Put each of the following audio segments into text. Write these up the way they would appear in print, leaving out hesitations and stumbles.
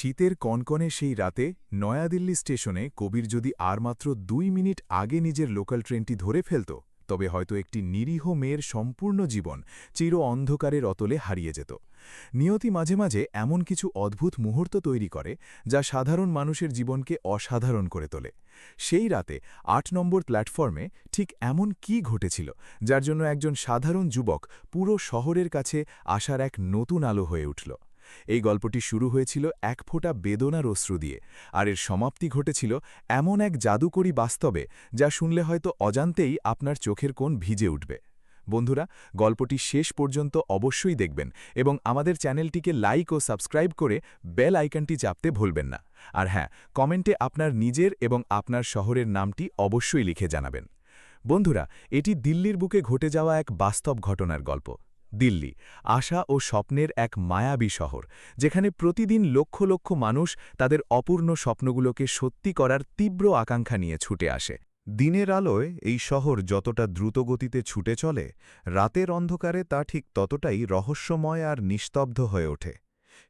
শীতের কনকনে সেই রাতে নয়াদিল্লি স্টেশনে কবির যদি আর মাত্র ২ মিনিট আগে নিজের লোকাল ট্রেনটি ধরে ফেলত তবে হয়তো একটি নিরীহ মেয়ের সম্পূর্ণ জীবন চির অন্ধকারের অতলে হারিয়ে যেত। নিয়তি মাঝে মাঝে এমন কিছু অদ্ভুত মুহূর্ত তৈরি করে যা সাধারণ মানুষের জীবনকে অসাধারণ করে তোলে। সেই রাতে ৮ নম্বর প্ল্যাটফর্মে ঠিক এমন কি ঘটেছিল যার জন্য একজন সাধারণ যুবক পুরো শহরের কাছে আসার এক নতুন আলো হয়ে উঠল। এই গল্পটি শুরু হয়েছিল এক ফোঁটা বেদনার অশ্রু দিয়ে, আর এর সমাপ্তি ঘটেছিল এমন এক জাদুকরী বাস্তবে যা শুনলে হয়তো অজান্তেই আপনার চোখের কোণ ভিজে উঠবে। বন্ধুরা, গল্পটি শেষ পর্যন্ত অবশ্যই দেখবেন এবং আমাদের চ্যানেলটিকে লাইক ও সাবস্ক্রাইব করে বেল আইকনটি চাপতে ভুলবেন না। আর হ্যাঁ, কমেন্টে আপনার নিজের এবং আপনার শহরের নামটি অবশ্যই লিখে জানাবেন। বন্ধুরা, এটি দিল্লির বুকে ঘটে যাওয়া এক বাস্তব ঘটনার গল্প। দিল্লি, আশা ও স্বপ্নের এক মায়াবী শহর, যেখানে প্রতিদিন লক্ষ লক্ষ মানুষ তাদের অপূর্ণ স্বপ্নগুলোকে সত্যি করার তীব্র আকাঙ্ক্ষা নিয়ে ছুটে আসে। দিনের আলোয় এই শহর যতটা দ্রুতগতিতে ছুটে চলে, রাতের অন্ধকারে তা ঠিক ততটাই রহস্যময় আর নিস্তব্ধ হয়ে ওঠে।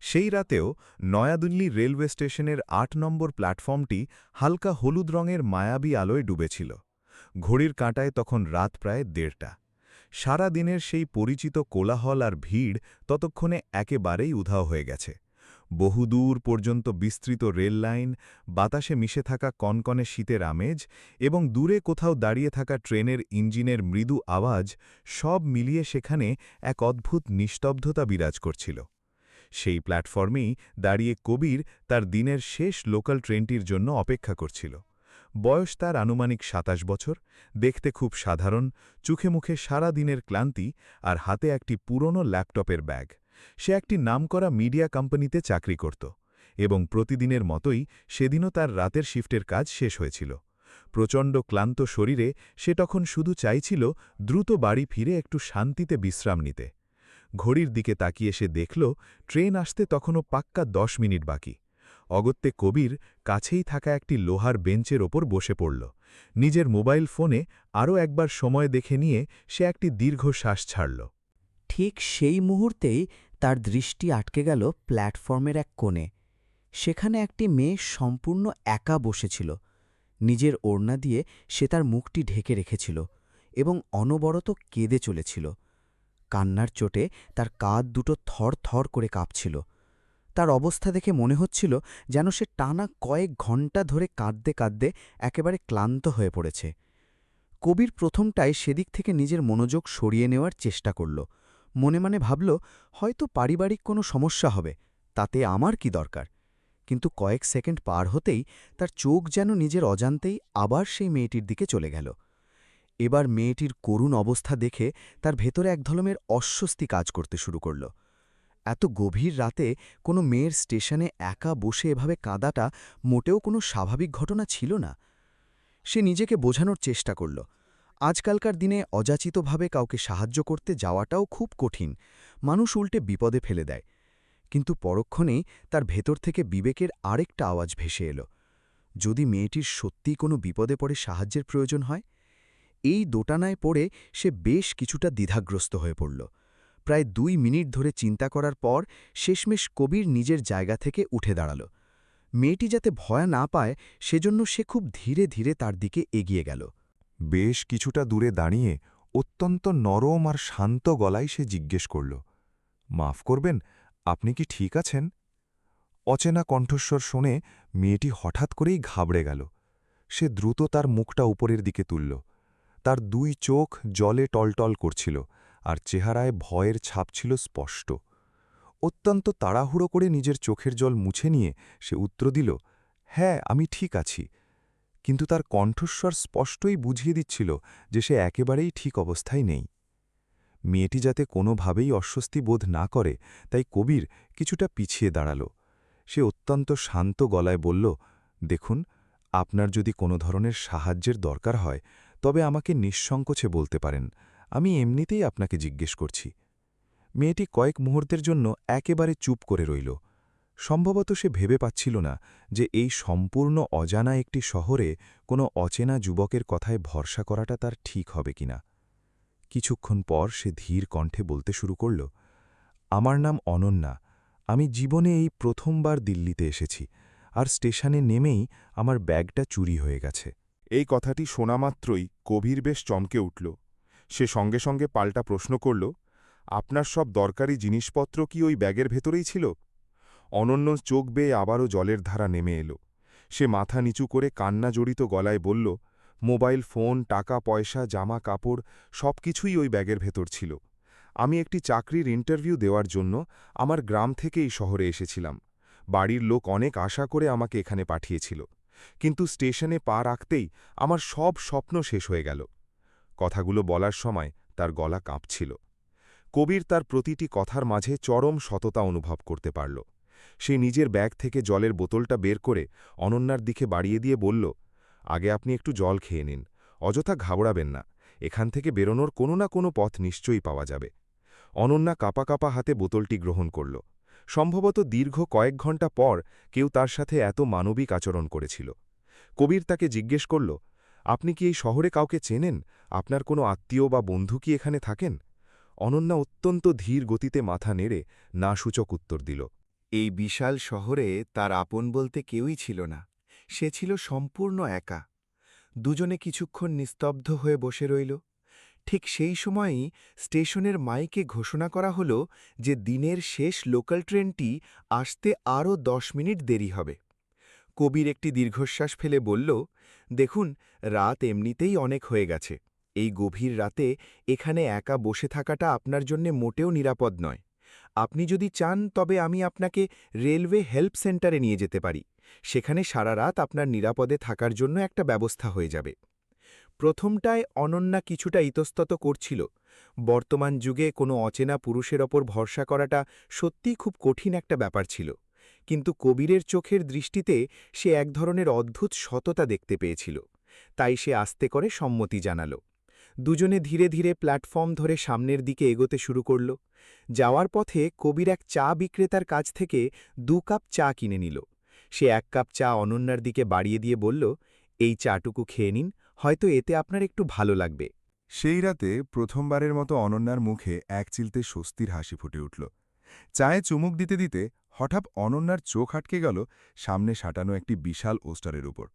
সেই রাতেও নয়াদিল্লি রেলওয়ে স্টেশনের ৮ নম্বর প্ল্যাটফর্মটি হালকা হলুদ রঙের মায়াবী আলোয় ডুবেছিল। ঘড়ির কাঁটায় তখন রাত প্রায় ১:৩০। সারা দিনের সেই পরিচিত কোলাহল আর ভিড় ততক্ষণে একেবারেই উধাও হয়ে গেছে। বহুদূর পর্যন্ত বিস্তৃত রেল লাইন, বাতাসে মিশে থাকা কনকনে শীতের আমেজ এবং দূরে কোথাও দাঁড়িয়ে থাকা ট্রেনের ইঞ্জিনের মৃদু আওয়াজ, সব মিলিয়ে সেখানে এক অদ্ভুত নিস্তব্ধতা বিরাজ করছিল। সেই প্ল্যাটফর্মেই দাঁড়িয়ে কবির তার দিনের শেষ লোকাল ট্রেনটির জন্য অপেক্ষা করছিল। বয়স তার আনুমানিক ২৭ বছর, দেখতে খুব সাধারণ, চোখে মুখে সারা দিনের ক্লান্তি আর হাতে একটি পুরনো ল্যাপটপের ব্যাগ। সে একটি নামকরা মিডিয়া কোম্পানিতে চাকরি করত এবং প্রতিদিনের মতোই সেদিনও তার রাতের শিফটের কাজ শেষ হয়েছিল। প্রচণ্ড ক্লান্ত শরীরে সে তখন শুধু চাইছিল দ্রুত বাড়ি ফিরে একটু শান্তিতে বিশ্রাম নিতে। ঘড়ির দিকে তাকিয়ে সে দেখল ট্রেন আসতে তখনও পাক্কা ১০ মিনিট বাকি। অগত্যে কবির কাছেই থাকা একটি লোহার বেঞ্চের ওপর বসে পড়ল। নিজের মোবাইল ফোনে আরও একবার সময় দেখে নিয়ে সে একটি দীর্ঘ শ্বাস ছাড়ল। ঠিক সেই মুহূর্তেই তার দৃষ্টি আটকে গেল প্ল্যাটফর্মের এক কোণে। সেখানে একটি মেয়ে সম্পূর্ণ একা বসেছিল। নিজের ওড়না দিয়ে সে তার মুখটি ঢেকে রেখেছিল এবং অনবরত কেঁদে চলেছিল। কান্নার চোটে তার কাঁধ দুটো থর থর করে কাঁপছিল। তার অবস্থা দেখে মনে হচ্ছিল যেন সে টানা কয়েক ঘণ্টা ধরে কাঁদতে কাঁদতে একেবারে ক্লান্ত হয়ে পড়েছে। কবির প্রথমটায় সেদিক থেকে নিজের মনোযোগ সরিয়ে নেওয়ার চেষ্টা করল। মনে মনে ভাবল, হয়তো পারিবারিক কোনো সমস্যা হবে, তাতে আমার কি দরকার। কিন্তু কয়েক সেকেন্ড পার হতেই তার চোখ যেন নিজের অজান্তেই আবার সেই মেয়েটির দিকে চলে গেল। এবার মেয়েটির করুণ অবস্থা দেখে তার ভেতরে এক ধরনের অস্বস্তি কাজ করতে শুরু করল। এত গভীর রাতে কোনো মেয়ের স্টেশনে একা বসে এভাবে কাঁদাটা মোটেও কোনো স্বাভাবিক ঘটনা ছিল না। সে নিজেকে বোঝানোর চেষ্টা করল, আজকালকার দিনে অযাচিতভাবে কাউকে সাহায্য করতে যাওয়াটাও খুব কঠিন, মানুষ উল্টে বিপদে ফেলে দেয়। কিন্তু পরক্ষণেই তার ভেতর থেকে বিবেকের আরেকটা আওয়াজ ভেসে এলো, যদি মেয়েটির সত্যিই কোনো বিপদে পড়ে সাহায্যের প্রয়োজন হয়। এই দোটানায় পড়ে সে বেশ কিছুটা দ্বিধাগ্রস্ত হয়ে পড়ল। প্রায় ২ মিনিট ধরে চিন্তা করার পর শেষমেশ কবির নিজের জায়গা থেকে উঠে দাঁড়াল। মেয়েটি যাতে ভয় না পায় সেজন্য সে খুব ধীরে ধীরে তার দিকে এগিয়ে গেল। বেশ কিছুটা দূরে দাঁড়িয়ে অত্যন্ত নরম আর শান্ত গলায় সে জিজ্ঞেস করল, মাফ করবেন, আপনি কি ঠিক আছেন? অচেনা কণ্ঠস্বর শুনে মেয়েটি হঠাৎ করেই ঘাবড়ে গেল। সে দ্রুত তার মুখটা উপরের দিকে তুলল। তার ২ চোখ জলে টলটল করছিল আর চেহারায় ভয়ের ছাপ ছিল স্পষ্ট। অত্যন্ত তাড়াহুড়ো করে নিজের চোখের জল মুছে নিয়ে সে উত্তর দিল, হ্যাঁ, আমি ঠিক আছি। কিন্তু তার কণ্ঠস্বর স্পষ্টই বুঝিয়ে দিচ্ছিল যে সে একেবারেই ঠিক অবস্থায় নেই। মেয়েটি যাতে কোনোভাবেই অস্বস্তি বোধ না করে তাই কবির কিছুটা পিছিয়ে দাঁড়াল। সে অত্যন্ত শান্ত গলায় বলল, দেখুন, আপনার যদি কোনো ধরনের সাহায্যের দরকার হয় তবে আমাকে নিঃসংকোচে বলতে পারেন, আমি এমনিতেই আপনাকে জিজ্ঞেস করছি। মেয়েটি কয়েক মুহূর্তের জন্য একেবারে চুপ করে রইল। সম্ভবত সে ভেবে পাচ্ছিল না যে এই সম্পূর্ণ অজানা একটি শহরে কোনো অচেনা যুবকের কথায় ভরসা করাটা তার ঠিক হবে কিনা। কিছুক্ষণ পর সে ধীর কণ্ঠে বলতে শুরু করল, আমার নাম অনন্যা, আমি জীবনে এই প্রথমবার দিল্লিতে এসেছি, আর স্টেশনে নেমেই আমার ব্যাগটা চুরি হয়ে গেছে। এই কথাটি শোনা মাত্রই কবির বেশ চমকে উঠল। সে সঙ্গে সঙ্গে পাল্টা প্রশ্ন করল, আপনার সব দরকারি জিনিসপত্র কি ওই ব্যাগের ভেতরেই ছিল? অনন্য চোখ বেয়ে আবারও জলের ধারা নেমে এলো। সে মাথা নিচু করে কান্না জড়িত গলায় বলল, মোবাইল ফোন, টাকা পয়সা, জামা কাপড় সবকিছুই ওই ব্যাগের ভেতর ছিল। আমি একটি চাকরির ইন্টারভিউ দেওয়ার জন্য আমার গ্রাম থেকে এই শহরে এসেছিলাম। বাড়ির লোক অনেক আশা করে আমাকে এখানে পাঠিয়েছিল, কিন্তু স্টেশনে পা রাখতেই আমার সব স্বপ্ন শেষ হয়ে গেল। কথাগুলো বলার সময় তার গলা কাঁপছিল। কবির তার প্রতিটি কথার মাঝে চরম সততা অনুভব করতে পারল। সে নিজের ব্যাগ থেকে জলের বোতলটা বের করে অনন্যার দিকে বাড়িয়ে দিয়ে বলল, আগে আপনি একটু জল খেয়ে নিন, অযথা ঘাবড়াবেন না, এখান থেকে বেরোনোর কোনো না কোনো পথ নিশ্চয়ই পাওয়া যাবে। অনন্যা কাঁপা কাঁপা হাতে বোতলটি গ্রহণ করল। সম্ভবত দীর্ঘ কয়েক ঘণ্টা পর কেউ তার সাথে এত মানবিক আচরণ করেছিল। কবির তাকে জিজ্ঞেস করল, আপনি কি এই শহরে কাউকে চেনেন? আপনার কোনো আত্মীয় বা বন্ধু কি এখানে থাকেন? অনন্যা অত্যন্ত ধীর গতিতে মাথা নেড়ে না সূচক উত্তর দিল। এই বিশাল শহরে তার আপন বলতে কেউই ছিল না। সে ছিল সম্পূর্ণ একা। দুজনে কিছুক্ষণ নিস্তব্ধ হয়ে বসে রইল। ঠিক সেই সময়ই স্টেশনের মাইকে ঘোষণা করা হল যে দিনের শেষ লোকাল ট্রেনটি আসতে আরও 10 মিনিট দেরি হবে। কবির একটি দীর্ঘশ্বাস ফেলে বলল, দেখুন, রাত এমনিতেই অনেক হয়ে গেছে। এই গভীর রাতে এখানে একা বসে থাকাটা আপনার জন্যে মোটেও নিরাপদ নয়। আপনি যদি চান তবে আমি আপনাকে রেলওয়ে হেল্প সেন্টারে নিয়ে যেতে পারি। সেখানে সারা রাত আপনার নিরাপদে থাকার জন্য একটা ব্যবস্থা হয়ে যাবে। প্রথমটায় অনন্যা কিছুটা ইতস্তত করছিল। বর্তমান যুগে কোনো অচেনা পুরুষের ওপর ভরসা করাটা সত্যিই খুব কঠিন একটা ব্যাপার ছিল। কিন্তু কবিরের চোখের দৃষ্টিতে সে এক ধরনের অদ্ভুত সততা দেখতে পেয়েছিল। তাই সে আস্তে করে সম্মতি জানাল। দুজনে ধীরে ধীরে প্ল্যাটফর্ম ধরে সামনের দিকে এগোতে শুরু করল। যাওয়ার পথে কবির এক চা বিক্রেতার কাছ থেকে 2 কাপ চা কিনে নিল। সে 1 কাপ চা অনন্যার দিকে বাড়িয়ে দিয়ে বলল, এই চাটুকু খেয়ে নিন, হয়তো এতে আপনার একটু ভালো লাগবে। সেই রাতে প্রথমবারের মতো অনন্যার মুখে এক চিলতে স্বস্তির হাসি ফুটে উঠল। চায়ে চুমুক দিতে দিতে হঠাৎ অনন্যার চোখ আটকে গেল সামনে সাঁটানো একটি বিশাল পোস্টারের উপর।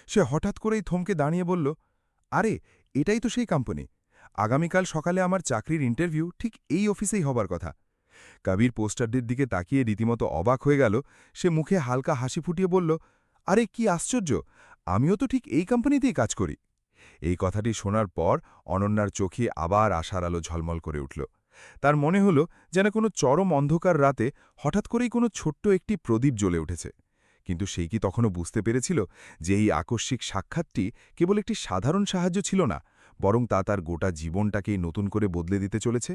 সে হঠাৎ করেই থমকে দাঁড়িয়ে বলল, আরে, এটাই তো সেই কোম্পানি। আগামীকাল সকালে আমার চাকরির ইন্টারভিউ ঠিক এই অফিসেই হবার কথা। কবির পোস্টারটির দিকে তাকিয়ে রীতিমতো অবাক হয়ে গেল। সে মুখে হালকা হাসি ফুটিয়ে বলল, আরে কি আশ্চর্য, আমিও তো ঠিক এই কোম্পানিতেই কাজ করি। এই কথাটি শোনার পর অনন্যার চোখে আবার আশার আলো ঝলমল করে উঠল। তার মনে হল যেন কোনো চরম অন্ধকার রাতে হঠাৎ করেই কোনো ছোট্ট একটি প্রদীপ জ্বলে উঠেছে। কিন্তু সেই কি তখনও বুঝতে পেরেছিল যে এই আকস্মিক সাক্ষাৎটি কেবল একটি সাধারণ সাহায্য ছিল না, বরং তা তার গোটা জীবনটাকেই নতুন করে বদলে দিতে চলেছে?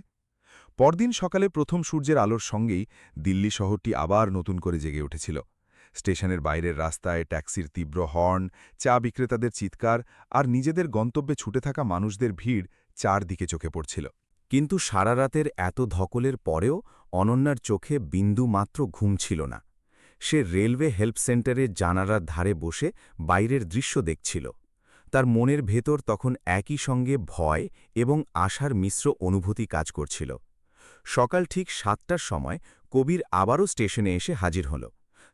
পরদিন সকালে প্রথম সূর্যের আলোর সঙ্গেই দিল্লি শহরটি আবার নতুন করে জেগে উঠেছিল। স্টেশনের বাইরের রাস্তায় ট্যাক্সির তীব্র হর্ন, চা বিক্রেতাদের চিৎকার আর নিজেদের গন্তব্যে ছুটে থাকা মানুষদের ভিড় চারদিকে চোখে পড়ছিল। কিন্তু সারা রাতের এত ধকলের পরেও অনন্যার চোখে বিন্দু মাত্র ঘুম ছিল না। সে রেলওয়ে হেল্প সেন্টারের জানালার ধারে বসে বাইরের দৃশ্য দেখছিল। তার মনের ভেতর তখন একই সঙ্গে ভয় এবং আশার মিশ্র অনুভূতি কাজ করছিল। সকাল ঠিক 7টার সময় কবির আবারও স্টেশনে এসে হাজির হল।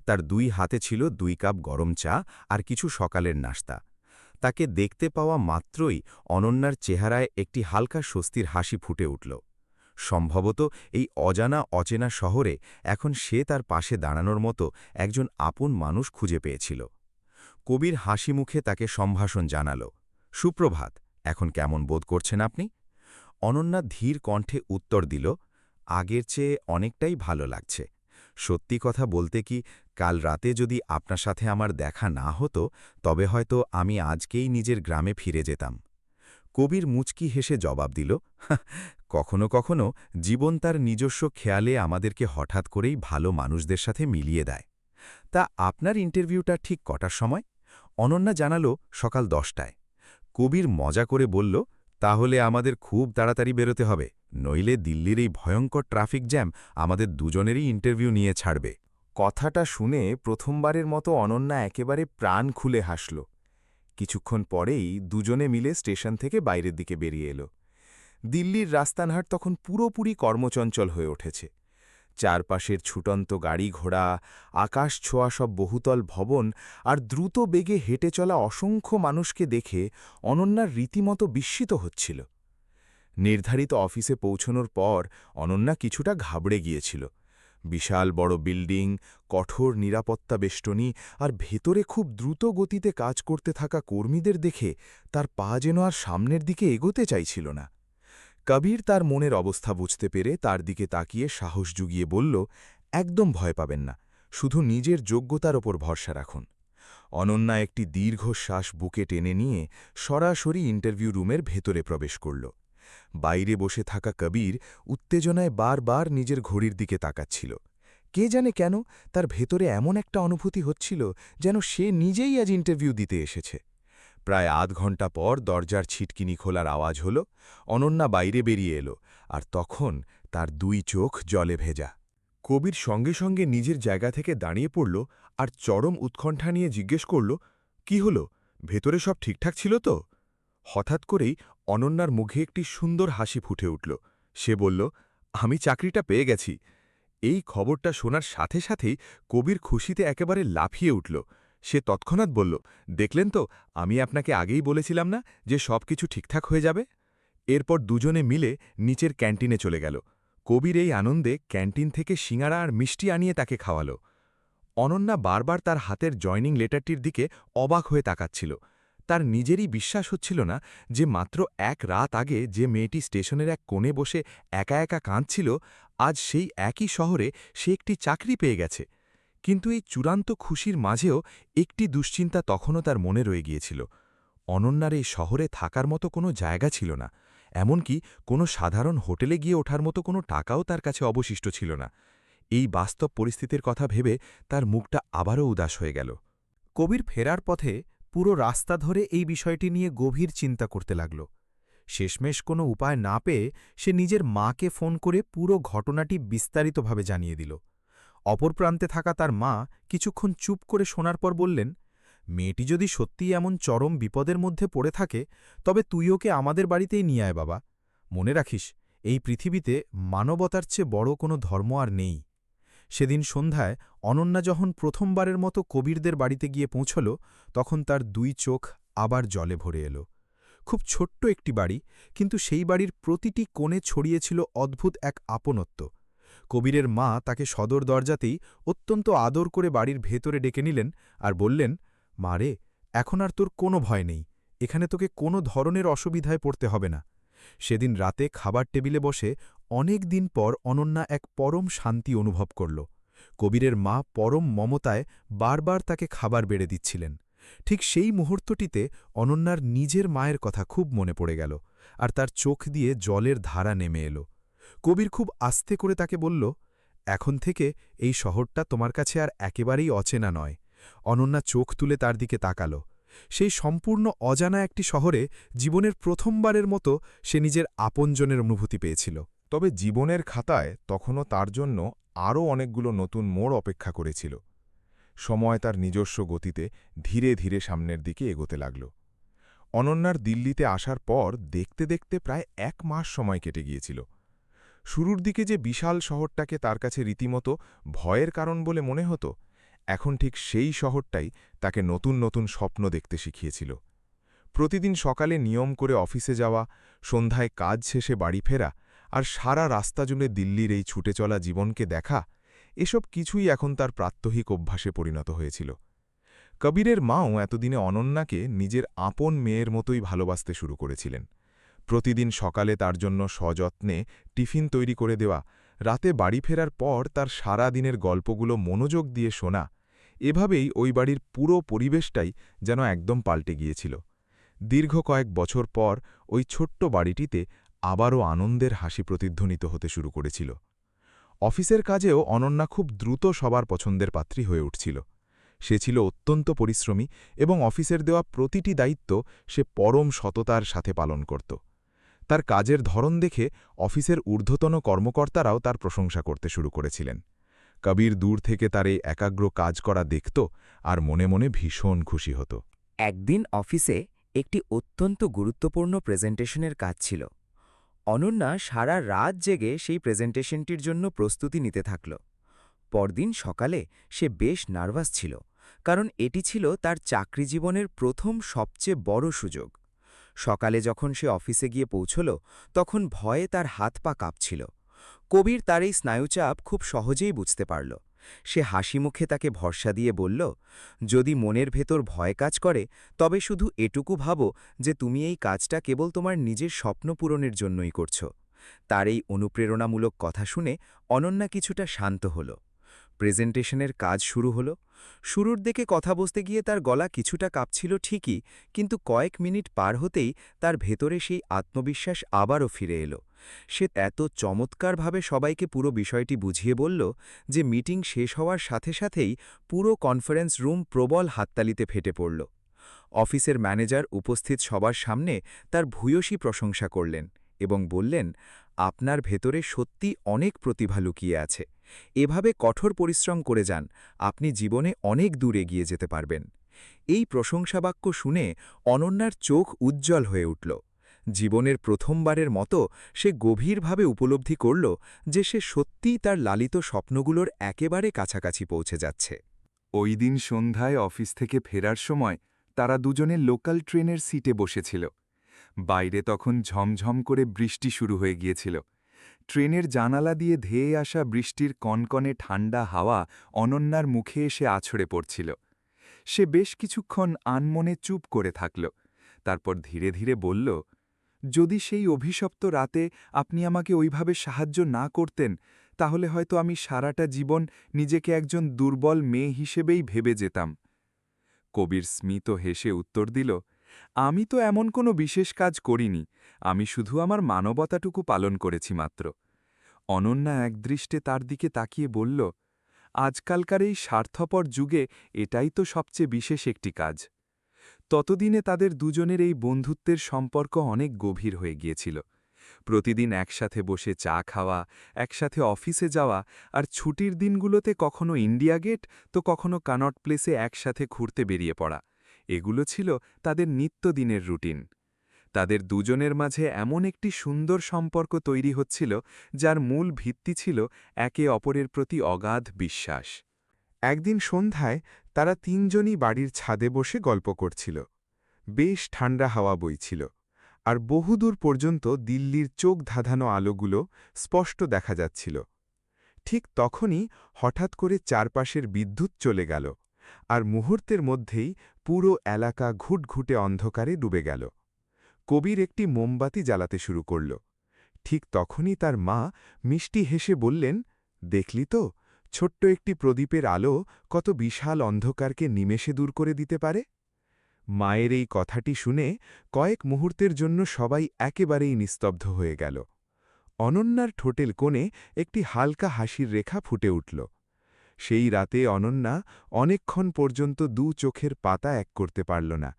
তার 2 হাতে ছিল 2 কাপ গরম চা আর কিছু সকালের নাস্তা। তাকে দেখতে পাওয়া মাত্রই অনন্যার চেহারায় একটি হালকা স্বস্তির হাসি ফুটে উঠল। সম্ভবত এই অজানা অচেনা শহরে এখন সে তার পাশে দাঁড়ানোর মতো একজন আপন মানুষ খুঁজে পেয়েছিল। কবির হাসি মুখে তাকে সম্ভাষণ জানাল, সুপ্রভাত, এখন কেমন বোধ করছেন আপনি? অনন্যা ধীর কণ্ঠে উত্তর দিল, আগের চেয়ে অনেকটাই ভালো লাগছে। সত্যি কথা বলতে কি, কাল রাতে যদি আপনার সাথে আমার দেখা না হতো তবে হয়তো আমি আজকেই নিজের গ্রামে ফিরে যেতাম। কবির মুচকি হেসে জবাব দিল, কখনো কখনো জীবন তার নিজস্ব খেয়ালে আমাদেরকে হঠাৎ করেই ভালো মানুষদের সাথে মিলিয়ে দেয়। তা আপনার ইন্টারভিউটা ঠিক কটার সময়? অনন্যা জানাল, সকাল 10টায়। কবির মজা করে বলল, তাহলে আমাদের খুব তাড়াতাড়ি বেরোতে হবে, নইলে দিল্লির এই ভয়ঙ্কর ট্রাফিক জ্যাম আমাদের দুজনেরই ইন্টারভিউ নিয়ে ছাড়বে। কথাটা শুনে প্রথমবারের মতো অনন্যা একেবারে প্রাণ খুলে হাসল। কিছুক্ষণ পরেই দুজনে মিলে স্টেশন থেকে বাইরের দিকে বেরিয়ে এলো। দিল্লির রাস্তাঘাট তখন পুরোপুরি কর্মচঞ্চল হয়ে উঠেছে। চারপাশের ছুটন্ত গাড়ি ঘোড়া, আকাশ ছোঁয়া সব বহুতল ভবন আর দ্রুত বেগে হেঁটে চলা অসংখ্য মানুষকে দেখে অনন্যার রীতিমতো বিস্মিত হচ্ছিল। নির্ধারিত অফিসে পৌঁছনোর পর অনন্যা কিছুটা ঘাবড়ে গিয়েছিল। বিশাল বড় বিল্ডিং, কঠোর নিরাপত্তা বেষ্টনী আর ভেতরে খুব দ্রুত গতিতে কাজ করতে থাকা কর্মীদের দেখে তার পা যেন আর সামনের দিকে এগোতে চাইছিল না। কবির তার মনের অবস্থা বুঝতে পেরে তার দিকে তাকিয়ে সাহস জুগিয়ে বলল, একদম ভয় পাবেন না, শুধু নিজের যোগ্যতার ওপর ভরসা রাখুন। অনন্যা একটি দীর্ঘশ্বাস বুকে টেনে নিয়ে সরাসরি ইন্টারভিউ রুমের ভেতরে প্রবেশ করল। বাইরে বসে থাকা কবির উত্তেজনায় বারবার নিজের ঘড়ির দিকে তাকাচ্ছিল। কে জানে কেন তার ভেতরে এমন একটা অনুভূতি হচ্ছিল যেন সে নিজেই আজ ইন্টারভিউ দিতে এসেছে। প্রায় আধ ঘণ্টা পর দরজার ছিটকিনি খোলার আওয়াজ হল। অনন্যা বাইরে বেরিয়ে এলো, আর তখন তার দুই চোখ জলে ভেজা। কবির সঙ্গে সঙ্গে নিজের জায়গা থেকে দাঁড়িয়ে পড়ল আর চরম উৎকণ্ঠা নিয়ে জিজ্ঞেস করল, কি হল, ভেতরে সব ঠিকঠাক ছিল তো? হঠাৎ করেই অনন্যার মুখে একটি সুন্দর হাসি ফুটে উঠল। সে বলল, আমি চাকরিটা পেয়ে গেছি। এই খবরটা শোনার সাথে সাথেই কবির খুশিতে একেবারে লাফিয়ে উঠল। সে তৎক্ষণাৎ বলল, দেখলেন তো, আমি আপনাকে আগেই বলেছিলাম না যে সব কিছু ঠিকঠাক হয়ে যাবে। এরপর দুজনে মিলে নিচের ক্যান্টিনে চলে গেল। কবির এই আনন্দে ক্যান্টিন থেকে সিঙাড়া আর মিষ্টি আনিয়ে তাকে খাওয়াল। অনন্যা বারবার তার হাতের জয়নিং লেটারটির দিকে অবাক হয়ে তাকাচ্ছিল। তার নিজেরই বিশ্বাস হচ্ছিল না যে মাত্র এক রাত আগে যে মেয়েটি স্টেশনের এক কোণে বসে একা একা কাঁদছিল, আজ সেই একই শহরে সে একটি চাকরি পেয়ে গেছে। কিন্তু এই চূড়ান্ত খুশির মাঝেও একটি দুশ্চিন্তা তখনও তার মনে রয়ে গিয়েছিল। অনন্যার এই শহরে থাকার মতো কোনো জায়গা ছিল না, এমনকি কোনো সাধারণ হোটেলে গিয়ে ওঠার মতো কোনো টাকাও তার কাছে অবশিষ্ট ছিল না। এই বাস্তব পরিস্থিতির কথা ভেবে তার মুখটা আবারও উদাস হয়ে গেল। কবির ফেরার পথে পুরো রাস্তা ধরে এই বিষয়টি নিয়ে গভীর চিন্তা করতে লাগল। শেষমেশ কোনো উপায় না পেয়ে সে নিজের মাকে ফোন করে পুরো ঘটনাটি বিস্তারিতভাবে জানিয়ে দিল। অপর প্রান্তে থাকা তার মা কিছুক্ষণ চুপ করে শোনার পর বললেন, মেয়েটি যদি সত্যিই এমন চরম বিপদের মধ্যে পড়ে থাকে, তবে তুই ওকে আমাদের বাড়িতেই নিয়ে আয় বাবা। মনে রাখিস, এই পৃথিবীতে মানবতার চেয়ে বড় কোনো ধর্ম আর নেই। সেদিন সন্ধ্যায় অনন্যা যখন প্রথমবারের মতো কবিরদের বাড়িতে গিয়ে পৌঁছল, তখন তার দুই চোখ আবার জলে ভরে এলো। খুব ছোট্ট একটি বাড়ি, কিন্তু সেই বাড়ির প্রতিটি কোণে ছড়িয়েছিল অদ্ভুত এক আপনত্ব। কবিরের মা তাকে সদর দরজাতেই অত্যন্ত আদর করে বাড়ির ভেতরে ডেকে নিলেন আর বললেন, মা রে, এখন আর তোর কোনো ভয় নেই, এখানে তোকে কোনো ধরনের অসুবিধায় পড়তে হবে না। সেদিন রাতে খাবার টেবিলে বসে অনেক দিন পর অনন্যা এক পরম শান্তি অনুভব করল। কবিরের মা পরম মমতায় বারবার তাকে খাবার বেড়ে দিচ্ছিলেন। ঠিক সেই মুহূর্তটিতে অনন্যার নিজের মায়ের কথা খুব মনে পড়ে গেল, আর তার চোখ দিয়ে জলের ধারা নেমে এলো। কবির খুব আস্তে করে তাকে বলল, এখন থেকে এই শহরটা তোমার কাছে আর একেবারেই অচেনা নয়। অনন্যা চোখ তুলে তার দিকে তাকাল। সেই সম্পূর্ণ অজানা একটি শহরে জীবনের প্রথমবারের মতো সে নিজের আপনজনের অনুভূতি পেয়েছিল। তবে জীবনের খাতায় তখনও তার জন্য আরও অনেকগুলো নতুন মোড় অপেক্ষা করেছিল। সময় তার নিজস্ব গতিতে ধীরে ধীরে সামনের দিকে এগোতে লাগল। অনন্যার দিল্লিতে আসার পর দেখতে দেখতে প্রায় 1 মাস সময় কেটে গিয়েছিল। শুরুর দিকে যে বিশাল শহরটাকে তার কাছে রীতিমতো ভয়ের কারণ বলে মনে হতো, এখন ঠিক সেই শহরটাই তাকে নতুন নতুন স্বপ্ন দেখতে শিখিয়েছিল। প্রতিদিন সকালে নিয়ম করে অফিসে যাওয়া, সন্ধ্যায় কাজ শেষে বাড়ি ফেরা, আর সারা রাস্তা জুড়ে দিল্লির এই ছুটে চলা জীবনকে দেখা, এসব কিছুই এখন তার প্রাত্যহিক অভ্যাসে পরিণত হয়েছিল। কবিরের মাও এতদিনে অনন্যাকে নিজের আপন মেয়ের মতোই ভালোবাসতে শুরু করেছিলেন। প্রতিদিন সকালে তার জন্য সযত্নে টিফিন তৈরি করে দেওয়া, রাতে বাড়ি ফেরার পর তার সারা দিনের গল্পগুলো মনোযোগ দিয়ে শোনা, এভাবেই ওই বাড়ির পুরো পরিবেশটাই যেন একদম পাল্টে গিয়েছিল। দীর্ঘ কয়েক বছর পর ওই ছোট্ট বাড়িটিতে আবারও আনন্দের হাসি প্রতিধ্বনিত হতে শুরু করেছিল। অফিসের কাজেও অনন্যা খুব দ্রুত সবার পছন্দের পাত্রী হয়ে উঠছিল। সে ছিল অত্যন্ত পরিশ্রমী এবং অফিসের দেওয়া প্রতিটি দায়িত্ব সে পরম সততার সাথে পালন করত। তার কাজের ধরন দেখে অফিসের ঊর্ধ্বতন কর্মকর্তারাও তার প্রশংসা করতে শুরু করেছিলেন। কবির দূর থেকে তার এই একাগ্র কাজ করা দেখত আর মনে মনে ভীষণ খুশি হতো। একদিন অফিসে একটি অত্যন্ত গুরুত্বপূর্ণ প্রেজেন্টেশনের কাজ ছিল। অনন্যা সারা রাত জেগে সেই প্রেজেন্টেশনটির জন্য প্রস্তুতি নিতে থাকল। পরদিন সকালে সে বেশ নার্ভাস ছিল, কারণ এটি ছিল তার চাকরি জীবনের প্রথম সবচেয়ে বড় সুযোগ। সকালে যখন সে অফিসে গিয়ে পৌঁছল, তখন ভয়ে তার হাত পা কাঁপছিল। কবির তার এই স্নায়ুচাপ খুব সহজেই বুঝতে পারল। সে হাসি মুখে তাকে ভরসা দিয়ে বলল, যদি মনের ভেতর ভয় কাজ করে, তবে শুধু এটুকু ভাবো যে তুমি এই কাজটা কেবল তোমার নিজের স্বপ্ন পূরণের জন্যই করছ। তার এই অনুপ্রেরণামূলক কথা শুনে অনন্যা কিছুটা শান্ত হল। প্রেজেন্টেশনের কাজ শুরু হলো। শুরুর দিকে কথা বলতে গিয়ে তার গলা কিছুটা কাঁপছিল ঠিকই, কিন্তু কয়েক মিনিট পার হতেই তার ভেতরে সেই আত্মবিশ্বাস আবারও ফিরে এলো। সে এত চমৎকারভাবে সবাইকে পুরো বিষয়টি বুঝিয়ে বলল যে মিটিং শেষ হওয়ার সাথে সাথেই পুরো কনফারেন্স রুম প্রবল হাততালিতে ফেটে পড়ল। অফিসের ম্যানেজার উপস্থিত সবার সামনে তার ভূয়সী প্রশংসা করলেন এবং বললেন, আপনার ভেতরে সত্যি অনেক প্রতিভা লুকিয়ে আছে। এভাবে কঠোর পরিশ্রম করে যান, আপনি জীবনে অনেক দূর এগিয়ে যেতে পারবেন। এই প্রশংসাবাক্য শুনে অনন্যার চোখ উজ্জ্বল হয়ে উঠল। জীবনের প্রথমবারের মতো সে গভীরভাবে উপলব্ধি করল যে সে সত্যিই তার লালিত স্বপ্নগুলোর একেবারে কাছাকাছি পৌঁছে যাচ্ছে। ওই দিন সন্ধ্যায় অফিস থেকে ফেরার সময় তারা দুজনে লোকাল ট্রেনের সিটে বসেছিল। বাইরে তখন ঝমঝম করে বৃষ্টি শুরু হয়ে গিয়েছিল। ট্রেনের জানালা দিয়ে ধেয়ে আসা বৃষ্টির কনকনে ঠান্ডা হাওয়া অনন্যার মুখে এসে আছড়ে পড়ছিল। সে বেশ কিছুক্ষণ আনমনে চুপ করে থাকল। তারপর ধীরে ধীরে বলল, যদি সেই অভিশপ্ত রাতে আপনি আমাকে ওইভাবে সাহায্য না করতেন, তাহলে হয়তো আমি সারাটা জীবন নিজেকে একজন দুর্বল মেয়ে হিসেবেই ভেবে যেতাম। কবির স্মিত হেসে উত্তর দিল, আমি তো এমন কোনো বিশেষ কাজ করিনি, আমি শুধু আমার মানবতাটুকু পালন করেছি মাত্র। অনন্যা একদৃষ্টে তার দিকে তাকিয়ে বলল, আজকালকার এই স্বার্থপর যুগে এটাই তো সবচেয়ে বিশেষ একটি কাজ। ততদিনে তাদের দুজনের এই বন্ধুত্বের সম্পর্ক অনেক গভীর হয়ে গিয়েছিল। প্রতিদিন একসাথে বসে চা খাওয়া, একসাথে অফিসে যাওয়া, আর ছুটির দিনগুলোতে কখনো ইন্ডিয়া গেট তো কখনো কানট প্লেসে একসাথে ঘুরতে বেরিয়ে পড়া, এগুলো ছিল তাদের নিত্যদিনের রুটিন। তাদের দুজনের মাঝে এমন একটি সুন্দর সম্পর্ক তৈরি হচ্ছিল যার মূল ভিত্তি ছিল একে অপরের প্রতি অগাধ বিশ্বাস। একদিন সন্ধ্যায় তারা তিনজনই বাড়ির ছাদে বসে গল্প করছিল। বেশ ঠান্ডা হাওয়া বইছিল, আর বহুদূর পর্যন্ত দিল্লির চোখ ধাঁধানো আলোগুলো স্পষ্ট দেখা যাচ্ছিল। ঠিক তখনই হঠাৎ করে চারপাশের বিদ্যুৎ চলে গেল, আর মুহূর্তের মধ্যেই পুরো এলাকা ঘুটঘুটে অন্ধকারে ডুবে গেল। কবির একটি মোমবাতি জ্বালাতে শুরু করল। ঠিক তখনই তার মা মিষ্টি হেসে বললেন, দেখলি তো, ছোট্ট একটি প্রদীপের আলো কত বিশাল অন্ধকারকে নিমেষে দূর করে দিতে পারে। মায়ের এই কথাটি শুনে কয়েক মুহূর্তের জন্য সবাই একেবারেই নিস্তব্ধ হয়ে গেল। অনন্যার ঠোঁটের কোণে একটি হালকা হাসির রেখা ফুটে উঠল। সেই রাতে অনন্যা অনেকক্ষণ পর্যন্ত দু চোখের পাতা এক করতে পারল না।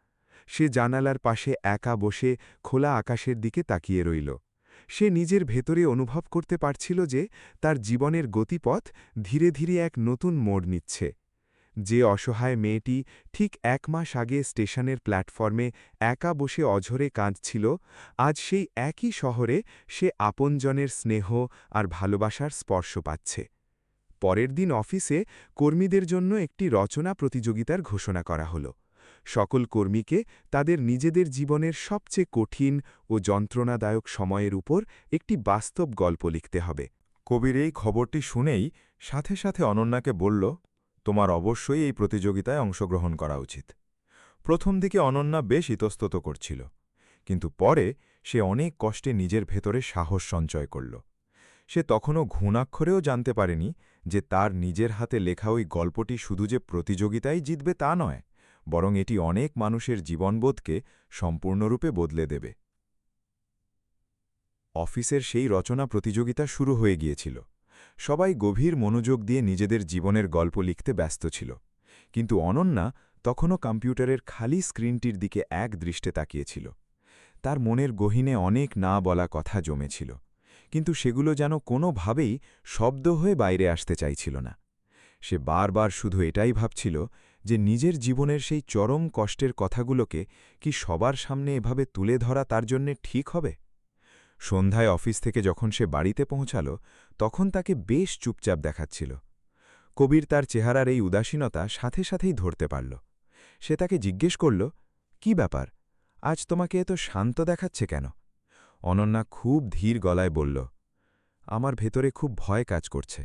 সে জানালার পাশে একা বসে খোলা আকাশের দিকে তাকিয়ে রইল। সে নিজের ভেতরে অনুভব করতে পারছিল যে তার জীবনের গতিপথ ধীরে ধীরে এক নতুন মোড় নিচ্ছে। যে অসহায় মেয়েটি ঠিক 1 মাস আগে স্টেশনের প্ল্যাটফর্মে একা বসে অঝরে কাঁদছিল, আজ সেই একই শহরে সে আপনজনের স্নেহ আর ভালোবাসার স্পর্শ পাচ্ছে। পরের দিন অফিসে কর্মীদের জন্য একটি রচনা প্রতিযোগিতার ঘোষণা করা হল। সকল কর্মীকে তাদের নিজেদের জীবনের সবচেয়ে কঠিন ও যন্ত্রণাদায়ক সময়ের উপর একটি বাস্তব গল্প লিখতে হবে। কবির এই খবরটি শুনেই সাথে সাথে অনন্যাকে বলল, তোমার অবশ্যই এই প্রতিযোগিতায় অংশগ্রহণ করা উচিত। প্রথম দিকে অনন্যা বেশ ইতস্তত করছিল, কিন্তু পরে সে অনেক কষ্টে নিজের ভেতরে সাহস সঞ্চয় করল। সে তখনও ঘুণাক্ষরেও জানতে পারেনি যে তার নিজের হাতে লেখা ওই গল্পটি শুধু যে প্রতিযোগিতায় জিতবে তা নয়, বরং এটি অনেক মানুষের জীবনবোধকে সম্পূর্ণরূপে বদলে দেবে। অফিসের সেই রচনা প্রতিযোগিতা শুরু হয়ে গিয়েছিল। সবাই গভীর মনোযোগ দিয়ে নিজেদের জীবনের গল্প লিখতে ব্যস্ত ছিল, কিন্তু অনন্যা তখনও কম্পিউটারের খালি স্ক্রিনটির দিকে এক দৃষ্টে তাকিয়েছিল। তার মনের গহীনে অনেক না বলা কথা জমেছিল, কিন্তু সেগুলো যেন কোনোভাবেই শব্দ হয়ে বাইরে আসতে চাইছিল না। সে বারবার শুধু এটাই ভাবছিল যে নিজের জীবনের সেই চরম কষ্টের কথাগুলোকে কি সবার সামনে এভাবে তুলে ধরা তার জন্যে ঠিক হবে। সন্ধ্যায় অফিস থেকে যখন সে বাড়িতে পৌঁছাল তখন তাকে বেশ চুপচাপ দেখাচ্ছিল। কবির তার চেহারার এই উদাসীনতা সাথে সাথেই ধরতে পারল। সে তাকে জিজ্ঞেস করল, কি ব্যাপার, আজ তোমাকে এত শান্ত দেখাচ্ছে কেন? অনন্যা খুব ধীর গলায় বলল, আমার ভেতরে খুব ভয় কাজ করছে।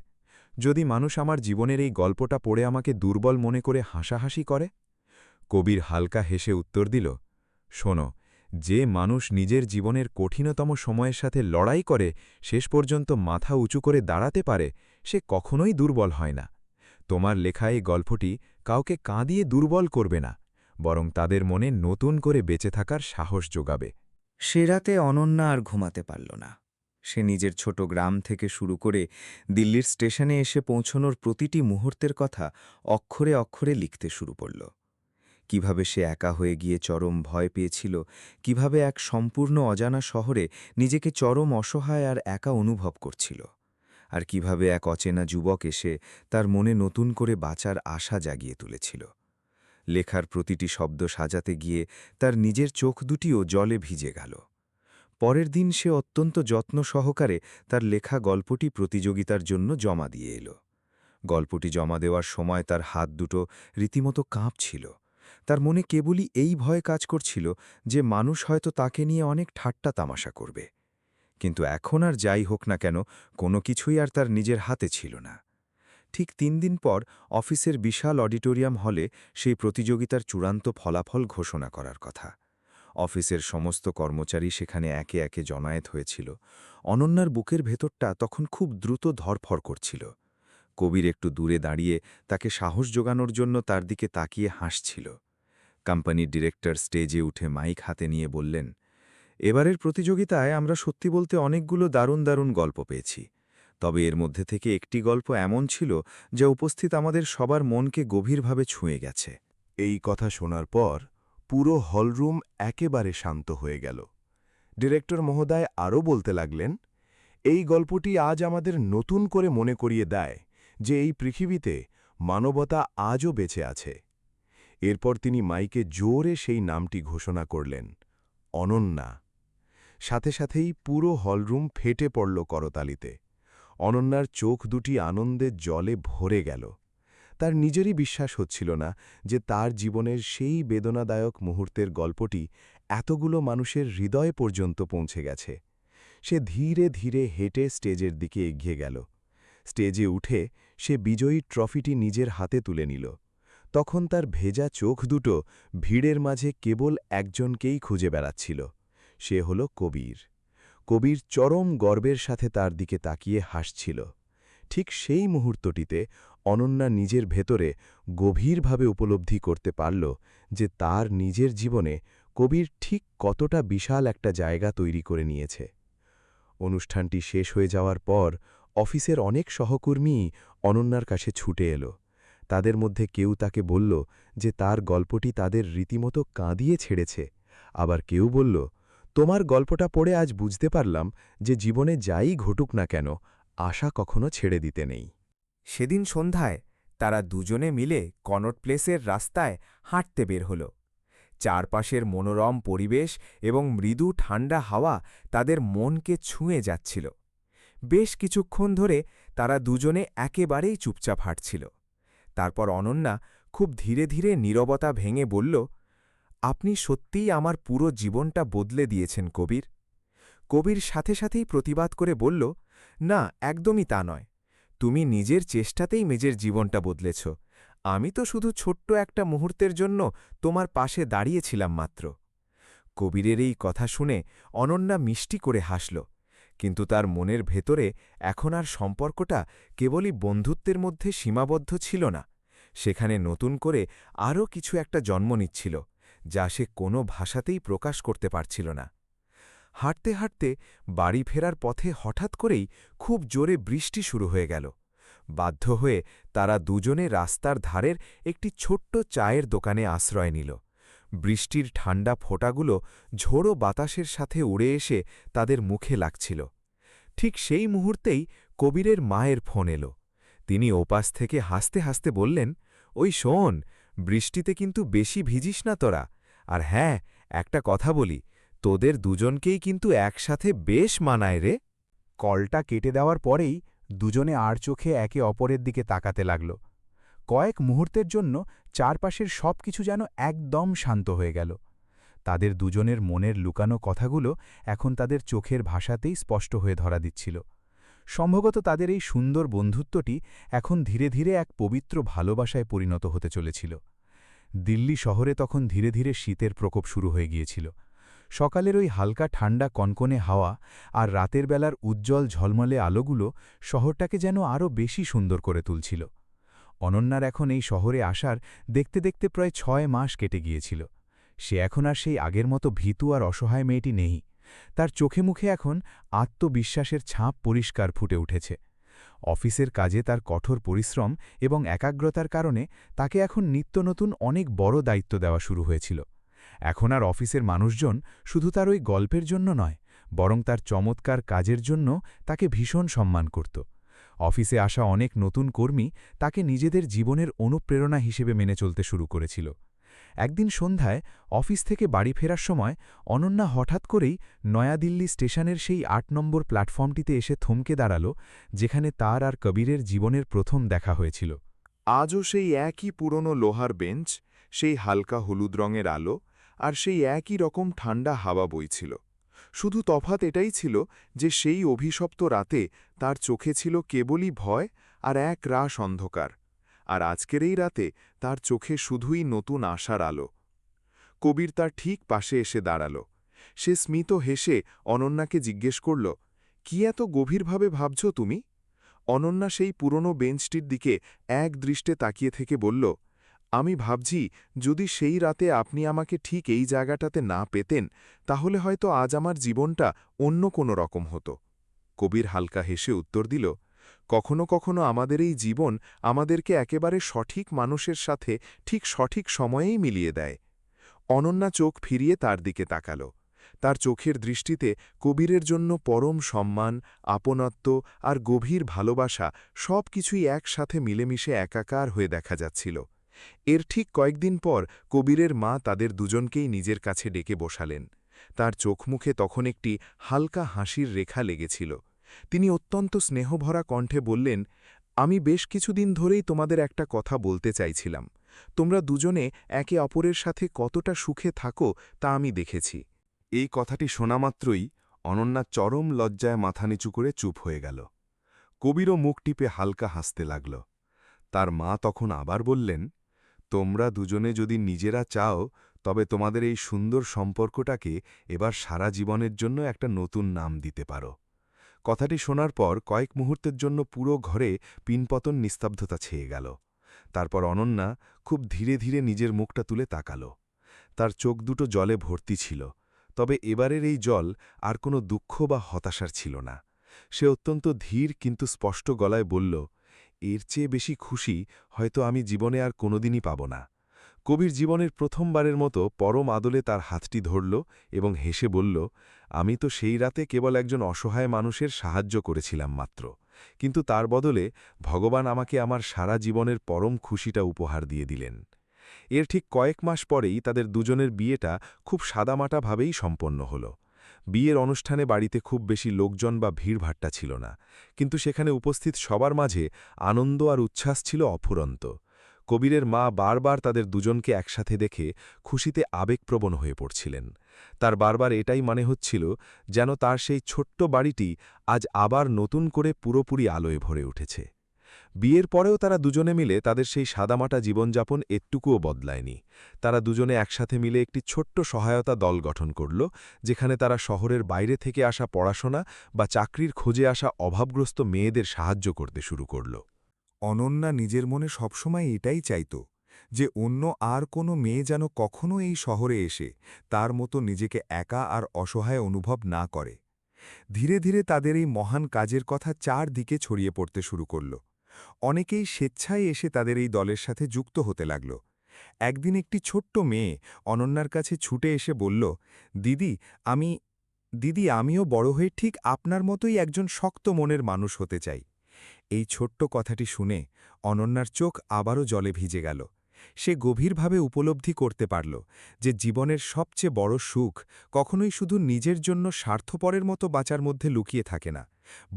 যদি মানুষ আমার জীবনের এই গল্পটা পড়ে আমাকে দুর্বল মনে করে হাসাহাসি করে? কবির হালকা হেসে উত্তর দিল, শোনো, যে মানুষ নিজের জীবনের কঠিনতম সময়ের সাথে লড়াই করে শেষ পর্যন্ত মাথা উঁচু করে দাঁড়াতে পারে, সে কখনোই দুর্বল হয় না। তোমার লেখা এই গল্পটি কাউকে কাঁদিয়ে দুর্বল করবে না, বরং তাদের মনে নতুন করে বেঁচে থাকার সাহস যোগাবে। সে রাতে অনন্যা আর ঘুমাতে পারল না। সে নিজের ছোট গ্রাম থেকে শুরু করে দিল্লির স্টেশনে এসে পৌঁছনোর প্রতিটি মুহূর্তের কথা অক্ষরে অক্ষরে লিখতে শুরু করল। কিভাবে সে একা হয়ে গিয়ে চরম ভয় পেয়েছিল, কিভাবে এক সম্পূর্ণ অজানা শহরে নিজেকে চরম অসহায় আর একা অনুভব করছিল, আর কিভাবে এক অচেনা যুবক এসে তার মনে নতুন করে বাঁচার আশা জাগিয়ে তুলেছিল। লেখার প্রতিটি শব্দ সাজাতে গিয়ে তার নিজের চোখ দুটিও জলে ভিজে গেল। পরের দিন সে অত্যন্ত যত্ন সহকারে তার লেখা গল্পটি প্রতিযোগিতার জন্য জমা দিয়ে এল। গল্পটি জমা দেওয়ার সময় তার হাত দুটো রীতিমতো কাঁপছিল। তার মনে কেবলই এই ভয় কাজ করছিল যে মানুষ হয়তো তাকে নিয়ে অনেক ঠাট্টা তামাশা করবে। কিন্তু এখন আর যাই হোক না কেন, কোনো কিছুই আর তার নিজের হাতে ছিল না। ঠিক 3 দিন পর অফিসের বিশাল অডিটোরিয়াম হলে সেই প্রতিযোগিতার চূড়ান্ত ফলাফল ঘোষণা করার কথা। অফিসের সমস্ত কর্মচারী সেখানে একে একে জমায়েত হয়েছিল। অনন্যার বুকের ভেতরটা তখন খুব দ্রুত ধরফর করছিল। কবির একটু দূরে দাঁড়িয়ে তাকে সাহস জোগানোর জন্য তার দিকে তাকিয়ে হাসছিল। কোম্পানির ডিরেক্টর স্টেজে উঠে মাইক হাতে নিয়ে বললেন, এবারের প্রতিযোগিতায় আমরা সত্যি বলতে অনেকগুলো দারুণ দারুণ গল্প পেয়েছি। তবে এর মধ্যে থেকে একটি গল্প এমন ছিল যা উপস্থিত আমাদের সবার মনকে গভীরভাবে ছুঁয়ে গেছে। এই কথা শোনার পর পুরো হলরুম একেবারে শান্ত হয়ে গেল। ডিরেক্টর মহোদয় আরও বলতে লাগলেন, এই গল্পটি আজ আমাদের নতুন করে মনে করিয়ে দেয় যে এই পৃথিবীতে মানবতা আজও বেঁচে আছে। এরপর তিনি মাইকে জোরে সেই নামটি ঘোষণা করলেন, অনন্যা। সাথে সাথেই পুরো হলরুম ফেটে পড়ল করতালিতে। অনন্যার চোখ দুটি আনন্দের জলে ভরে গেল। তার নিজেরই বিশ্বাস হচ্ছিল না যে তার জীবনের সেই বেদনাদায়ক মুহূর্তের গল্পটি এতগুলো মানুষের হৃদয় পর্যন্ত পৌঁছে গেছে। সে ধীরে ধীরে হেঁটে স্টেজের দিকে এগিয়ে গেল। স্টেজে উঠে সে বিজয়ী ট্রফিটি নিজের হাতে তুলে নিল। তখন তার ভেজা চোখ দুটো ভিড়ের মাঝে কেবল একজনকেই খুঁজে বেড়াচ্ছিল। সে হল কবির। কবির চরম গর্বের সাথে তার দিকে তাকিয়ে হাসছিল। ঠিক সেই মুহূর্তটিতে অনন্যা নিজের ভেতরে গভীরভাবে উপলব্ধি করতে পারল যে তার নিজের জীবনে কবির ঠিক কতটা বিশাল একটা জায়গা তৈরি করে নিয়েছে। অনুষ্ঠানটি শেষ হয়ে যাওয়ার পর অফিসের অনেক সহকর্মী অনন্যার কাছে ছুটে এলো। তাদের মধ্যে কেউ তাকে বলল যে তার গল্পটি তাদের রীতিমতো কাঁদিয়ে ছেড়েছে। আবার কেউ বলল, তোমার গল্পটা পড়ে আজ বুঝতে পারলাম যে জীবনে যাই ঘটুক না কেন, আশা কখনো ছেড়ে দিতে নেই। সেদিন সন্ধ্যায় তারা দুজনে মিলে কনট প্লেসের রাস্তায় হাঁটতে বের হল। চারপাশের মনোরম পরিবেশ এবং মৃদু ঠান্ডা হাওয়া তাদের মনকে ছুঁয়ে যাচ্ছিল। বেশ কিছুক্ষণ ধরে তারা দুজনে একেবারেই চুপচাপ হাঁটছিল। তারপর অনন্যা খুব ধীরে ধীরে নীরবতা ভেঙে বলল, আপনি সত্যিই আমার পুরো জীবনটা বদলে দিয়েছেন কবির। কবির সাথে সাথেই প্রতিবাদ করে বলল, না, একদমই তা নয়। তুমি নিজের চেষ্টাতেই নিজের জীবনটা বদলেছ। আমি তো শুধু ছোট্ট একটা মুহূর্তের জন্য তোমার পাশে দাঁড়িয়েছিলাম মাত্র। কবিরের এই কথা শুনে অনন্যা মিষ্টি করে হাসল, কিন্তু তার মনের ভেতরে এখন আর সম্পর্কটা কেবলই বন্ধুত্বের মধ্যে সীমাবদ্ধ ছিল না। সেখানে নতুন করে আরও কিছু একটা জন্ম নিচ্ছিল, যা সে কোনো ভাষাতেই প্রকাশ করতে পারছিল না। হাঁটতে হাঁটতে বাড়ি ফেরার পথে হঠাৎ করেই খুব জোরে বৃষ্টি শুরু হয়ে গেল। বাধ্য হয়ে তারা দুজনে রাস্তার ধারের একটি ছোট্ট চায়ের দোকানে আশ্রয় নিল। বৃষ্টির ঠান্ডা ফোঁটাগুলো ঝোড়ো বাতাসের সাথে উড়ে এসে তাদের মুখে লাগছিল। ঠিক সেই মুহূর্তেই কবিরের মায়ের ফোন এলো। তিনি ওপাশ থেকে হাসতে হাসতে বললেন, ওই শোন, বৃষ্টিতে কিন্তু বেশি ভিজিস না তোরা। আর হ্যাঁ, একটা কথা বলি, তোদের দুজনকেই কিন্তু একসাথে বেশ মানায় রে। কলটা কেটে দেওয়ার পরেই দুজনে আর চোখে একে অপরের দিকে তাকাতে লাগল। কয়েক মুহূর্তের জন্য চারপাশের সবকিছু যেন একদম শান্ত হয়ে গেল। তাদের দুজনের মনের লুকানো কথাগুলো এখন তাদের চোখের ভাষাতেই স্পষ্ট হয়ে ধরা দিচ্ছিল। সম্ভবত তাদের এই সুন্দর বন্ধুত্বটি এখন ধীরে ধীরে এক পবিত্র ভালোবাসায় পরিণত হতে চলেছিল। দিল্লি শহরে তখন ধীরে ধীরে শীতের প্রকোপ শুরু হয়ে গিয়েছিল। সকালের ওই হালকা ঠান্ডা কনকনে হাওয়া আর রাতের বেলার উজ্জ্বল ঝলমলে আলোগুলো শহরটাকে যেন আরও বেশি সুন্দর করে তুলছিল। অনন্যার এখন এই শহরে আসার দেখতে দেখতে প্রায় ৬ মাস কেটে গিয়েছিল। সে এখন আর সেই আগের মতো ভীতু আর অসহায় মেয়েটি নেই। তার চোখে মুখে এখন আত্মবিশ্বাসের ছাপ পরিষ্কার ফুটে উঠেছে। অফিসের কাজে তার কঠোর পরিশ্রম এবং একাগ্রতার কারণে তাকে এখন নিত্য নতুন অনেক বড় দায়িত্ব দেওয়া শুরু হয়েছিল। এখন আর অফিসের মানুষজন শুধু তার ওই গল্পের জন্য নয়, বরং তার চমৎকার কাজের জন্য তাকে ভীষণ সম্মান করত। অফিসে আসা অনেক নতুন কর্মী তাকে নিজেদের জীবনের অনুপ্রেরণা হিসেবে মেনে চলতে শুরু করেছিল। একদিন সন্ধ্যায় অফিস থেকে বাড়ি ফেরার সময় অনন্যা হঠাৎ করেই নয়াদিল্লি স্টেশনের সেই ৮ নম্বর প্ল্যাটফর্মটিতে এসে থমকে দাঁড়াল, যেখানে তার আর কবিরের জীবনের প্রথম দেখা হয়েছিল। আজও সেই একই পুরনো লোহার বেঞ্চ, সেই হালকা হলুদ রঙের আলো আর সেই একই রকম ঠান্ডা হাওয়া বইছিল। শুধু তফাৎ এটাই ছিল যে সেই অভিশপ্ত রাতে তার চোখে ছিল কেবলই ভয় আর এক রাশ অন্ধকার, আর আজকের এই রাতে তার চোখে শুধুই নতুন আশার আলো। কবির তার ঠিক পাশে এসে দাঁড়াল। সে স্মিত হেসে অনন্যাকে জিজ্ঞেস করল, কি এত গভীরভাবে ভাবছ তুমি? অনন্যা সেই পুরনো বেঞ্চটির দিকে এক দৃষ্টে তাকিয়ে থেকে বলল, আমি ভাবছি যদি সেই রাতে আপনি আমাকে ঠিক এই জায়গাটাতে না পেতেন, তাহলে হয়তো আজ আমার জীবনটা অন্য কোনো রকম হতো। কবির হালকা হেসে উত্তর দিল, কখনো কখনো আমাদের এই জীবন আমাদেরকে একেবারে সঠিক মানুষের সাথে ঠিক সঠিক সময়েই মিলিয়ে দেয়। অনন্যা চোখ ফিরিয়ে তার দিকে তাকাল। তার চোখের দৃষ্টিতে কবিরের জন্য পরম সম্মান, আপনত্ব আর গভীর ভালোবাসা সবকিছুই একসাথে মিলেমিশে একাকার হয়ে দেখা যাচ্ছিল। এর ঠিক কয়েকদিন পর কবিরের মা তাদের দুজনকেই নিজের কাছে ডেকে বসালেন। তার চোখমুখে তখন একটি হালকা হাসির রেখা লেগেছিল। তিনি অত্যন্ত স্নেহভরা কণ্ঠে বললেন, আমি বেশ কিছুদিন ধরেই তোমাদের একটা কথা বলতে চাইছিলাম। তোমরা দুজনে একে অপরের সাথে কতটা সুখে থাকো তা আমি দেখেছি। এই কথাটি শোনামাত্রই অনন্যা চরম লজ্জায় মাথা নিচু করে চুপ হয়ে গেল। কবিরও মুখ টিপে হালকা হাসতে লাগল। তার মা তখন আবার বললেন, তোমরা দুজনে যদি নিজেরা চাও, তবে তোমাদের এই সুন্দর সম্পর্কটাকে এবার সারা জীবনের জন্য একটা নতুন নাম দিতে পারো। কথাটি শোনার পর কয়েক মুহূর্তের জন্য পুরো ঘরে পিনপতন নিস্তব্ধতা ছেয়ে গেল। তারপর অনন্যা খুব ধীরে ধীরে নিজের মুখটা তুলে তাকাল। তার চোখ দুটো জলে ভর্তি ছিল, তবে এবারের এই জল আর কোনো দুঃখ বা হতাশার ছিল না। সে অত্যন্ত ধীর কিন্তু স্পষ্ট গলায় বলল, এর চেয়ে বেশি খুশি হয়তো আমি জীবনে আর কোনোদিনই পাব না। কবির জীবনের প্রথমবারের মতো পরম আদলে তার হাতটি ধরল এবং হেসে বলল, আমি তো সেই রাতে কেবল একজন অসহায় মানুষের সাহায্য করেছিলাম মাত্র, কিন্তু তার বদলে ভগবান আমাকে আমার সারা জীবনের পরম খুশিটা উপহার দিয়ে দিলেন। এর ঠিক কয়েক মাস পরেই তাদের দুজনের বিয়েটা খুব সাদামাটাভাবেই সম্পন্ন হল। বিয়ের অনুষ্ঠানে বাড়িতে খুব বেশি লোকজন বা ভিড়ভাট্টা ছিল না, কিন্তু সেখানে উপস্থিত সবার মাঝে আনন্দ আর উচ্ছ্বাস ছিল অফুরন্ত। কবিরের মা বারবার তাদের দুজনকে একসাথে দেখে খুশিতে আবেগপ্রবণ হয়ে পড়ছিলেন। তার বারবার এটাই মনে হচ্ছিল যেন তার সেই ছোট্ট বাড়িটি আজ আবার নতুন করে পুরোপুরি আলোয় ভরে উঠেছে। বিয়ের পরেও তারা দুজনে মিলে তাদের সেই সাদামাটা জীবনযাপন একটুকুও বদলায়নি। তারা দুজনে একসাথে মিলে একটি ছোট্ট সহায়তা দল গঠন করল, যেখানে তারা শহরের বাইরে থেকে আসা পড়াশোনা বা চাকরির খোঁজে আসা অভাবগ্রস্ত মেয়েদের সাহায্য করতে শুরু করল। অনন্যা নিজের মনে সবসময় এটাই চাইত যে অন্য আর কোনো মেয়ে যেন কখনো এই শহরে এসে তার মতো নিজেকে একা আর অসহায় অনুভব না করে। ধীরে ধীরে তাদের এই মহান কাজের কথা চারদিকে ছড়িয়ে পড়তে শুরু করল। অনেকেই স্বেচ্ছায় এসে তাদের এই দলের সাথে যুক্ত হতে লাগল। একদিন একটি ছোট্ট মেয়ে অনন্যার কাছে ছুটে এসে বলল, দিদি আমিও বড় হয়ে ঠিক আপনার মতোই একজন শক্ত মনের মানুষ হতে চাই। এই ছোট্ট কথাটি শুনে অনন্যার চোখ আবারও জলে ভিজে গেল সে গভীরভাবে উপলব্ধি করতে পারল যে জীবনের সবচেয়ে বড় সুখ কখনোই শুধু নিজের জন্য স্বার্থপরের মতো বাঁচার মধ্যে লুকিয়ে থাকে না,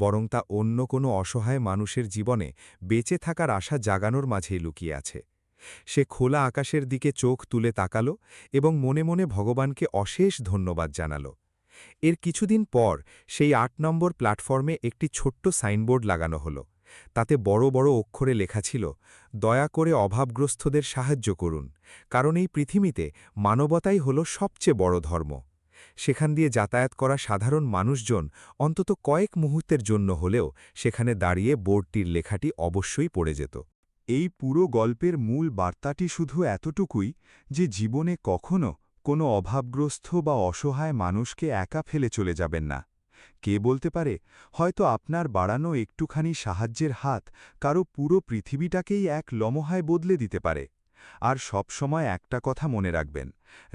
বরং তা অন্য কোনো অসহায় মানুষের জীবনে বেঁচে থাকার আশা জাগানোর মাঝেই লুকিয়ে আছে। সে খোলা আকাশের দিকে চোখ তুলে তাকাল এবং মনে মনে ভগবানকে অশেষ ধন্যবাদ জানাল। এর কিছুদিন পর সেই ৮ নম্বর প্ল্যাটফর্মে একটি ছোট্ট সাইনবোর্ড লাগানো হলো। তাতে বড় বড় অক্ষরে লেখা ছিল, দয়া করে অভাবগ্রস্তদের সাহায্য করুন, কারণ এই পৃথিবীতে মানবতাই হল সবচেয়ে বড় ধর্ম। সেখান দিয়ে যাতায়াত করা সাধারণ মানুষজন অন্তত কয়েক মুহূর্তের জন্য হলেও সেখানে দাঁড়িয়ে বোর্ডটির লেখাটি অবশ্যই পড়ে যেত। এই পুরো গল্পের মূল বার্তাটি শুধু এতটুকুই যে জীবনে কখনো কোনো অভাবগ্রস্ত বা অসহায় মানুষকে একা ফেলে চলে যাবেন না। কে বলতে পারে, হয়তো আপনার বাড়ানো একটুখানি সাহায্যের হাত কারো পুরো পৃথিবীটাকেই এক লমহায় বদলে দিতে পারে। আর সবসময় একটা কথা মনে রাখবেন,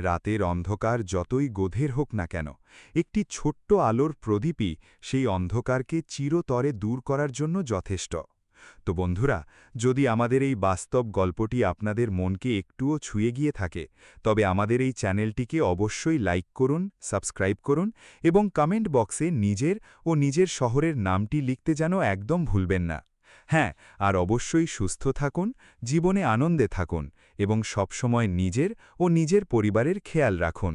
রাতের অন্ধকার যতই গধীর হোক না কেন, একটি ছোট্ট আলোর প্রদীপই সেই অন্ধকারকে চিরতরে দূর করার জন্য যথেষ্ট। তো বন্ধুরা, যদি আমাদের এই বাস্তব গল্পটি আপনাদের মনকে একটুও ছুঁয়ে গিয়ে থাকে, তবে আমাদের এই চ্যানেলটিকে অবশ্যই লাইক করুন, সাবস্ক্রাইব করুন এবং কমেন্ট বক্সে নিজের ও নিজের শহরের নামটি লিখতে যেন একদম ভুলবেন না। হ্যাঁ, আর অবশ্যই সুস্থ থাকুন, জীবনে আনন্দে থাকুন এবং সবসময় নিজের ও নিজের পরিবারের খেয়াল রাখুন।